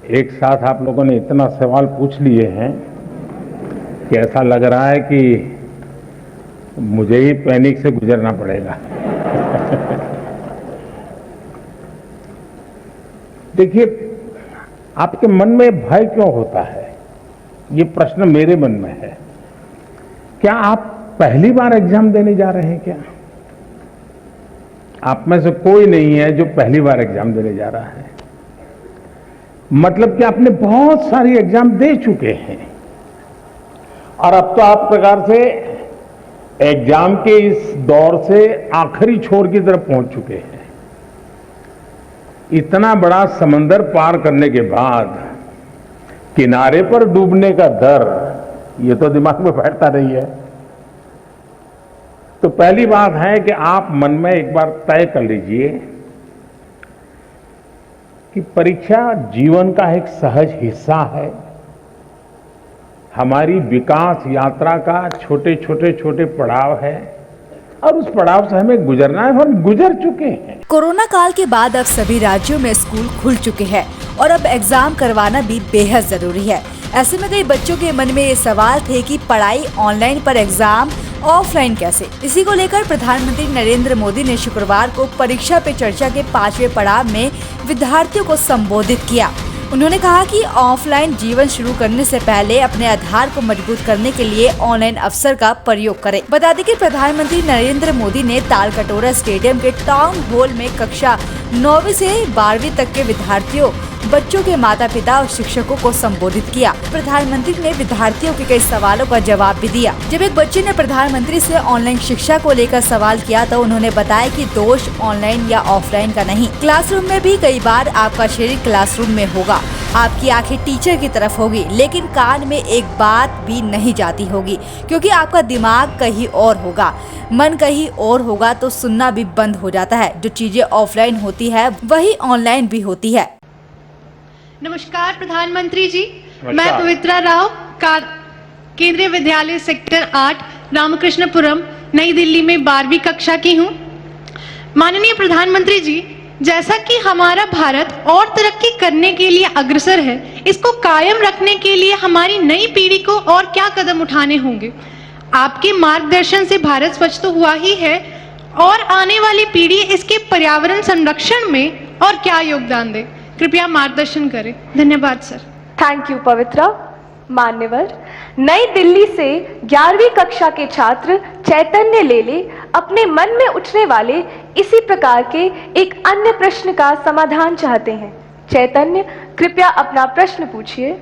एक साथ आप लोगों ने इतना सवाल पूछ लिए हैं कि ऐसा लग रहा है कि मुझे ही पैनिक से गुजरना पड़ेगा। देखिए, आपके मन में भय क्यों होता है, ये प्रश्न मेरे मन में है। क्या आप पहली बार एग्जाम देने जा रहे हैं क्या? आप में से कोई नहीं है जो पहली बार एग्जाम देने जा रहा है। मतलब कि आपने बहुत सारी एग्जाम दे चुके हैं और अब तो आप प्रकार से एग्जाम के इस दौर से आखिरी छोर की तरफ पहुंच चुके हैं। इतना बड़ा समंदर पार करने के बाद किनारे पर डूबने का डर, ये तो दिमाग में बैठता नहीं है। तो पहली बात है कि आप मन में एक बार तय कर लीजिए कि परीक्षा जीवन का एक सहज हिस्सा है। हमारी विकास यात्रा का छोटे पड़ाव है और उस पड़ाव से हमें गुजरना है, हम गुजर चुके हैं। कोरोना काल के बाद अब सभी राज्यों में स्कूल खुल चुके हैं और अब एग्जाम करवाना भी बेहद जरूरी है। ऐसे में कई बच्चों के मन में ये सवाल थे कि पढ़ाई ऑनलाइन पर एग्जाम ऑफलाइन कैसे। इसी को लेकर प्रधानमंत्री नरेंद्र मोदी ने शुक्रवार को परीक्षा पे चर्चा के 5वें पड़ाव में विद्यार्थियों को संबोधित किया। उन्होंने कहा कि ऑफलाइन जीवन शुरू करने से पहले अपने आधार को मजबूत करने के लिए ऑनलाइन अवसर का प्रयोग करें। बता दें कि प्रधानमंत्री नरेंद्र मोदी ने तालकटोरा स्टेडियम के टाउन हॉल में कक्षा 9वीं से 12वीं तक के विद्यार्थियों, बच्चों के माता पिता और शिक्षकों को संबोधित किया। प्रधानमंत्री ने विद्यार्थियों के कई सवालों का जवाब भी दिया। जब एक बच्चे ने प्रधानमंत्री से ऑनलाइन शिक्षा को लेकर सवाल किया तो उन्होंने बताया कि दोष ऑनलाइन या ऑफलाइन का नहीं, क्लासरूम में भी कई बार आपका शरीर क्लासरूम में होगा, आपकी आंखें टीचर की तरफ होगी, लेकिन कान में एक बात भी नहीं जाती होगी क्योंकि आपका दिमाग कहीं और होगा, मन कहीं और होगा, तो सुनना भी बंद हो जाता है। जो चीजें ऑफलाइन होती है वही ऑनलाइन भी होती है। नमस्कार प्रधानमंत्री जी, मैं पवित्रा राव केंद्रीय विद्यालय सेक्टर 8 रामकृष्णपुरम नई दिल्ली में 12वीं कक्षा की हूँ। माननीय प्रधानमंत्री जी, जैसा कि हमारा भारत और तरक्की करने के लिए अग्रसर है, इसको कायम रखने के लिए हमारी नई पीढ़ी को और क्या कदम उठाने होंगे? आपके मार्गदर्शन से भारत स्वच्छ तो हुआ ही है और आने वाली पीढ़ी इसके पर्यावरण संरक्षण में और क्या योगदान दे, कृपया मार्गदर्शन करें। धन्यवाद सर। थैंक यू पवित्रा। मान्यवर, नई दिल्ली से 11वीं कक्षा के छात्र चैतन्य लेले अपने मन में उठने वाले इसी प्रकार के एक अन्य प्रश्न का समाधान चाहते हैं। चैतन्य, कृपया अपना प्रश्न पूछिए।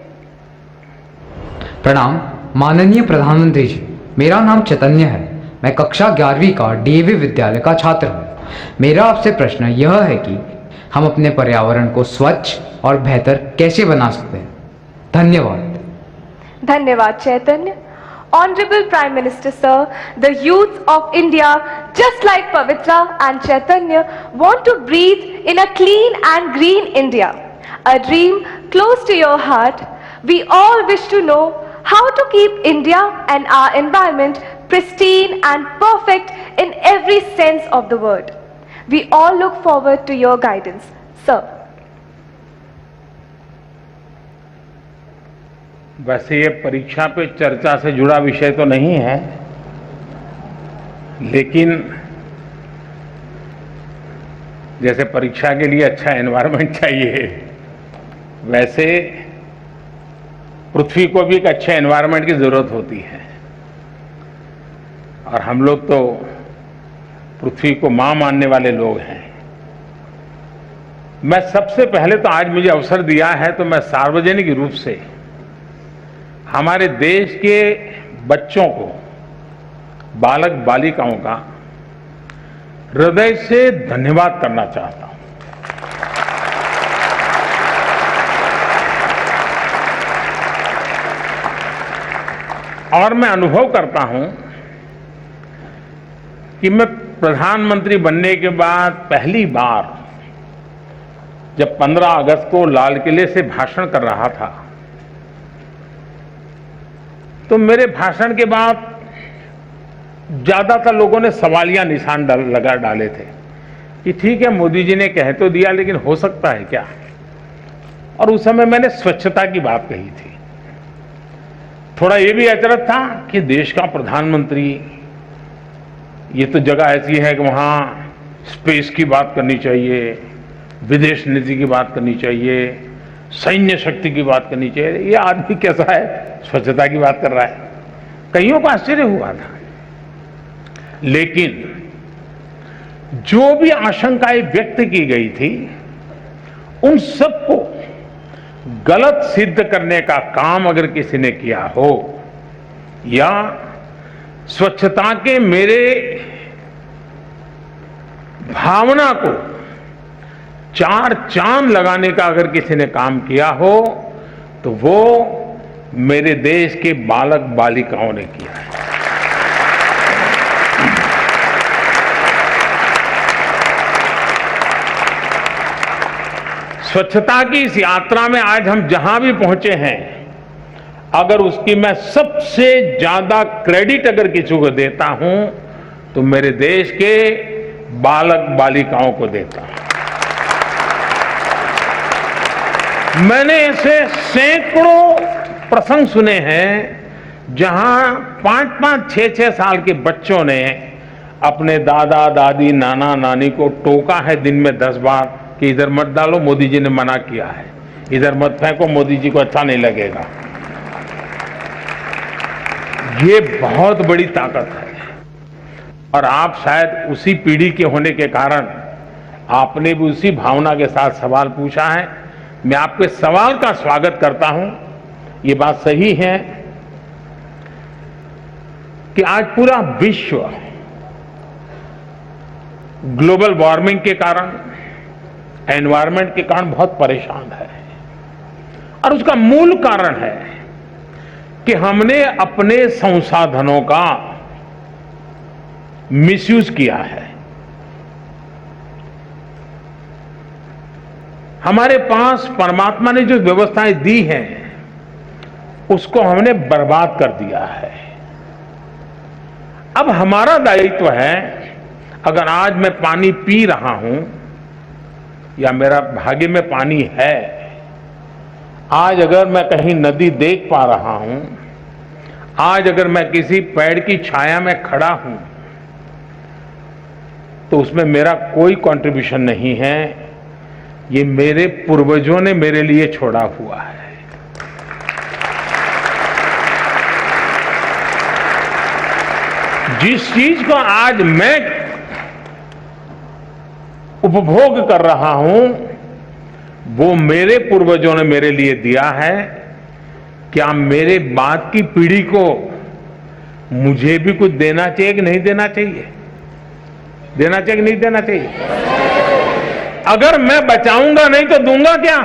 प्रणाम माननीय प्रधानमंत्री जी, मेरा नाम चैतन्य है। मैं कक्षा 11वीं का डीएवी विद्यालय का छात्र हूँ। मेरा आपसे प्रश्न यह है कि हम अपने पर्यावरण को स्वच्छ और बेहतर कैसे बना सकते हैं? धन्यवाद। धन्यवाद चैतन्य। Honorable Prime Minister Sir, the youth of India, just like Pavitra and Chaitanya, want to breathe in a clean and green India, a dream close to your heart. We all wish to know how to keep India and our environment pristine and perfect in every sense of the word. We all look forward to your guidance, sir. वैसे ये परीक्षा पे चर्चा से जुड़ा विषय तो नहीं है, लेकिन जैसे परीक्षा के लिए अच्छा एनवायरनमेंट चाहिए, वैसे पृथ्वी को भी एक अच्छे एनवायरनमेंट की जरूरत होती है। और हम लोग तो पृथ्वी को मां मानने वाले लोग हैं। मैं सबसे पहले तो आज मुझे अवसर दिया है तो मैं सार्वजनिक रूप से हमारे देश के बच्चों को, बालक बालिकाओं का हृदय से धन्यवाद करना चाहता हूं। और मैं अनुभव करता हूं कि मैं प्रधानमंत्री बनने के बाद पहली बार जब 15 अगस्त को लाल किले से भाषण कर रहा था, तो मेरे भाषण के बाद ज्यादातर लोगों ने सवालिया निशान लगा डाले थे कि ठीक है, मोदी जी ने कह तो दिया, लेकिन हो सकता है क्या? और उस समय मैंने स्वच्छता की बात कही थी। थोड़ा ये भी अचरज था कि देश का प्रधानमंत्री, ये तो जगह ऐसी है कि वहाँ स्पेस की बात करनी चाहिए, विदेश नीति की बात करनी चाहिए, सैन्य शक्ति की बात करनी चाहिए। ये आदमी कैसा है, स्वच्छता की बात कर रहा है। कईयों को आश्चर्य हुआ था। लेकिन जो भी आशंकाएं व्यक्त की गई थी, उन सबको गलत सिद्ध करने का काम अगर किसी ने किया हो, या स्वच्छता के मेरे भावना को चार चांद लगाने का अगर किसी ने काम किया हो, तो वो मेरे देश के बालक बालिकाओं ने किया है। स्वच्छता की इस यात्रा में आज हम जहां भी पहुंचे हैं, अगर उसकी मैं सबसे ज्यादा क्रेडिट अगर किसी को देता हूं, तो मेरे देश के बालक बालिकाओं को देता हूं। मैंने ऐसे सैकड़ों प्रसंग सुने हैं जहां 5-5, 6-6 साल के बच्चों ने अपने दादा दादी नाना नानी को टोका है दिन में 10 बार कि इधर मत डालो, मोदी जी ने मना किया है, इधर मत फेंको, मोदी जी को अच्छा नहीं लगेगा। ये बहुत बड़ी ताकत है। और आप शायद उसी पीढ़ी के होने के कारण आपने भी उसी भावना के साथ सवाल पूछा है। मैं आपके सवाल का स्वागत करता हूं। ये बात सही है कि आज पूरा विश्व ग्लोबल वार्मिंग के कारण, एनवायरनमेंट के कारण बहुत परेशान है। और उसका मूल कारण है कि हमने अपने संसाधनों का मिसयूज किया है। हमारे पास परमात्मा ने जो व्यवस्थाएं दी हैं, उसको हमने बर्बाद कर दिया है। अब हमारा दायित्व है, अगर आज मैं पानी पी रहा हूं या मेरा भाग्य में पानी है, आज अगर मैं कहीं नदी देख पा रहा हूं, आज अगर मैं किसी पेड़ की छाया में खड़ा हूं, तो उसमें मेरा कोई कंट्रीब्यूशन नहीं है। ये मेरे पूर्वजों ने मेरे लिए छोड़ा हुआ है। जिस चीज को आज मैं उपभोग कर रहा हूं, वो मेरे पूर्वजों ने मेरे लिए दिया है। क्या मेरे बाद की पीढ़ी को मुझे भी कुछ देना चाहिए कि नहीं देना चाहिए? देना चाहिए कि नहीं देना चाहिए? अगर मैं बचाऊंगा नहीं तो दूंगा क्या?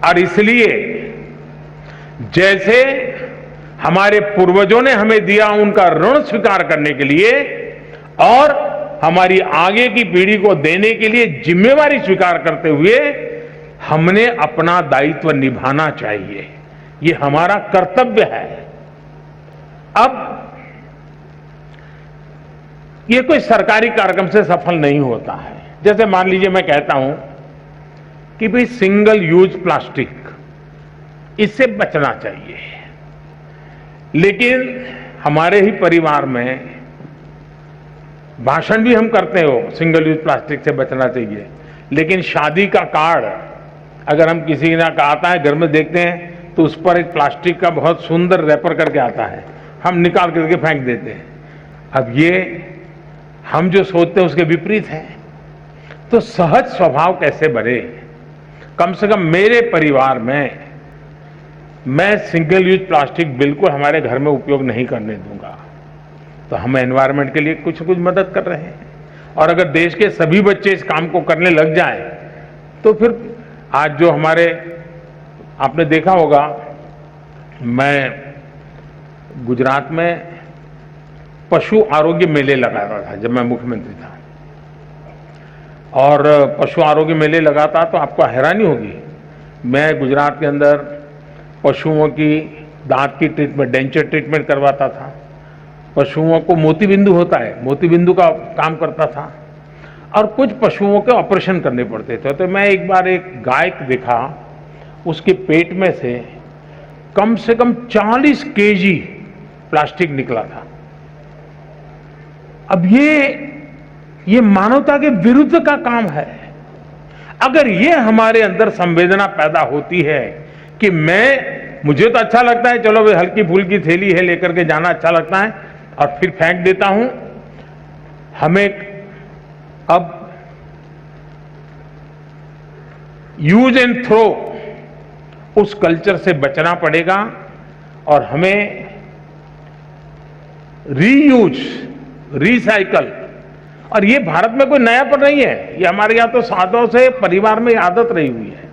और इसलिए जैसे हमारे पूर्वजों ने हमें दिया, उनका ऋण स्वीकार करने के लिए और हमारी आगे की पीढ़ी को देने के लिए जिम्मेवारी स्वीकार करते हुए हमने अपना दायित्व निभाना चाहिए। ये हमारा कर्तव्य है। अब ये कोई सरकारी कार्यक्रम से सफल नहीं होता है। जैसे मान लीजिए मैं कहता हूं कि भाई सिंगल यूज प्लास्टिक, इससे बचना चाहिए, लेकिन हमारे ही परिवार में भाषण भी हम करते हो सिंगल यूज प्लास्टिक से बचना चाहिए, लेकिन शादी का कार्ड अगर हम किसी ना का आता है, घर में देखते हैं तो उस पर एक प्लास्टिक का बहुत सुंदर रैपर करके आता है, हम निकाल करके फेंक देते हैं। अब ये हम जो सोचते हैं उसके विपरीत है। तो सहज स्वभाव कैसे बने? कम से कम मेरे परिवार में मैं सिंगल यूज प्लास्टिक बिल्कुल हमारे घर में उपयोग नहीं करने दूंगा। तो हम एनवायरनमेंट के लिए कुछ कुछ मदद कर रहे हैं। और अगर देश के सभी बच्चे इस काम को करने लग जाएं, तो फिर आज जो हमारे, आपने देखा होगा, मैं गुजरात में पशु आरोग्य मेले लगा रहा था जब मैं मुख्यमंत्री था, और पशु आरोग्य मेले लगाता तो आपको हैरानी होगी, मैं गुजरात के अंदर पशुओं की दांत की ट्रीटमेंट, डेंचर ट्रीटमेंट करवाता था। पशुओं को मोतीबिंदु होता है, मोतीबिंदु का काम करता था। और कुछ पशुओं के ऑपरेशन करने पड़ते थे। तो मैं एक बार एक गाय देखा, उसके पेट में से कम 40 केजी प्लास्टिक निकला था। अब ये मानवता के विरुद्ध का काम है। अगर ये हमारे अंदर संवेदना पैदा होती है कि मुझे तो अच्छा लगता है, चलो भाई हल्की फुल्की थैली है लेकर के जाना अच्छा लगता है और फिर फेंक देता हूं, हमें अब यूज एंड थ्रो उस कल्चर से बचना पड़ेगा और हमें रीयूज, रिसाइकल, और ये भारत में कोई नया पर नहीं है, ये हमारे यहां तो सालों से परिवार में आदत रही हुई है।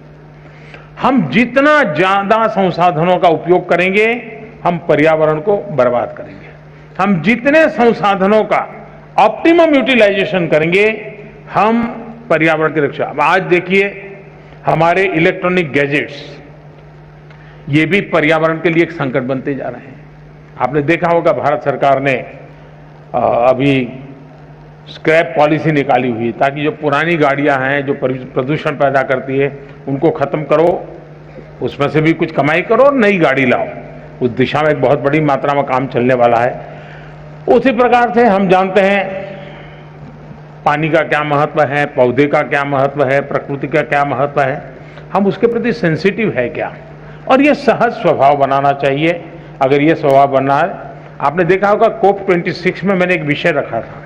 हम जितना ज्यादा संसाधनों का उपयोग करेंगे हम पर्यावरण को बर्बाद करेंगे। हम जितने संसाधनों का ऑप्टिमम यूटिलाइजेशन करेंगे हम पर्यावरण की रक्षा। अब आज देखिए हमारे इलेक्ट्रॉनिक गैजेट्स, ये भी पर्यावरण के लिए एक संकट बनते जा रहे हैं। आपने देखा होगा भारत सरकार ने अभी स्क्रैप पॉलिसी निकाली हुई ताकि जो पुरानी गाड़ियां हैं जो प्रदूषण पैदा करती है उनको खत्म करो, उसमें से भी कुछ कमाई करो और नई गाड़ी लाओ। उस दिशा में एक बहुत बड़ी मात्रा में काम चलने वाला है। उसी प्रकार से हम जानते हैं पानी का क्या महत्व है, पौधे का क्या महत्व है, प्रकृति का क्या महत्व है, हम उसके प्रति सेंसिटिव है क्या, और ये सहज स्वभाव बनाना चाहिए। अगर ये स्वभाव बनना है, आपने देखा होगा COP26 में मैंने एक विषय रखा था,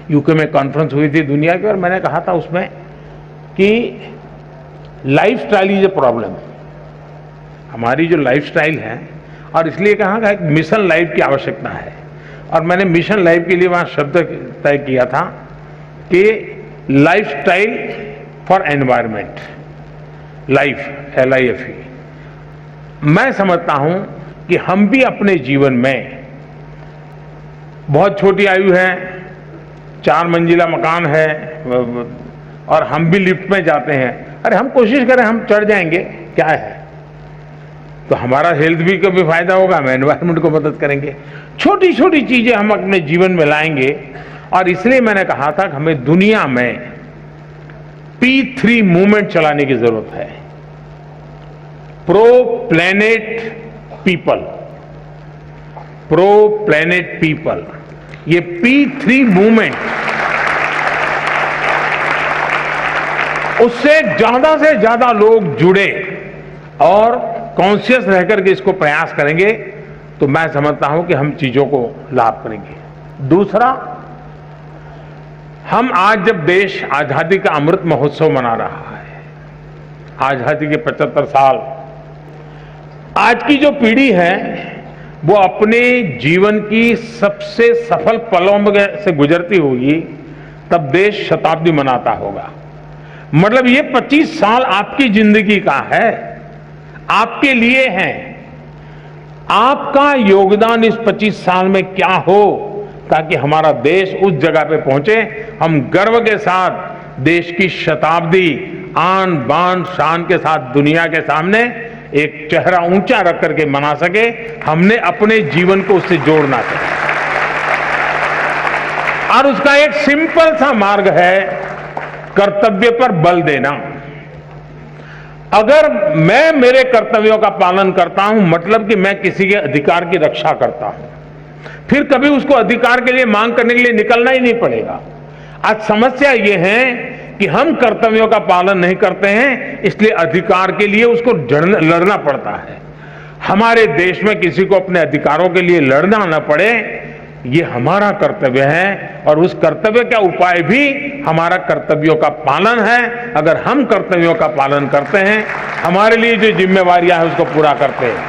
यूके में कॉन्फ्रेंस हुई थी दुनिया की, और मैंने कहा था उसमें कि लाइफस्टाइल इज ए प्रॉब्लम। हमारी जो लाइफस्टाइल है, और इसलिए कहा कि एक मिशन लाइफ की आवश्यकता है, और मैंने मिशन लाइफ के लिए वहां शब्द तय किया था कि lifestyle for environment, life LIFE। मैं समझता हूं कि हम भी अपने जीवन में, बहुत छोटी आयु है, 4 मंजिला मकान है और हम भी लिफ्ट में जाते हैं, अरे हम कोशिश करें हम चढ़ जाएंगे, क्या है, तो हमारा हेल्थ भी कभी फायदा होगा, हम एनवायरनमेंट को मदद करेंगे। छोटी छोटी चीजें हम अपने जीवन में लाएंगे, और इसलिए मैंने कहा था कि हमें दुनिया में P3 मूवमेंट चलाने की जरूरत है, pro planet people, pro planet people. ये P3 मूवमेंट, उससे ज्यादा लोग जुड़े और कॉन्शियस रहकर के इसको प्रयास करेंगे तो मैं समझता हूं कि हम चीजों को लाभ करेंगे। दूसरा, हम आज जब देश आजादी का अमृत महोत्सव मना रहा है, आजादी के 75 साल, आज की जो पीढ़ी है वो अपने जीवन की सबसे सफल पलों से गुजरती होगी, तब देश शताब्दी मनाता होगा। मतलब ये 25 साल आपकी जिंदगी का है, आपके लिए हैं। आपका योगदान इस 25 साल में क्या हो ताकि हमारा देश उस जगह पे पहुंचे, हम गर्व के साथ देश की शताब्दी आन बान शान के साथ दुनिया के सामने एक चेहरा ऊंचा रख करके मना सके। हमने अपने जीवन को उससे जोड़ना चाहिए, और उसका एक सिंपल सा मार्ग है कर्तव्य पर बल देना। अगर मैं मेरे कर्तव्यों का पालन करता हूं, मतलब कि मैं किसी के अधिकार की रक्षा करता हूं, फिर कभी उसको अधिकार के लिए मांग करने के लिए निकलना ही नहीं पड़ेगा। आज समस्या ये है कि हम कर्तव्यों का पालन नहीं करते हैं, इसलिए अधिकार के लिए उसको लड़ना पड़ता है। हमारे देश में किसी को अपने अधिकारों के लिए लड़ना न पड़े, ये हमारा कर्तव्य है, और उस कर्तव्य का उपाय भी हमारा कर्तव्यों का पालन है। अगर हम कर्तव्यों का पालन करते हैं, हमारे लिए जो जिम्मेवारियां हैं उसको पूरा करते हैं,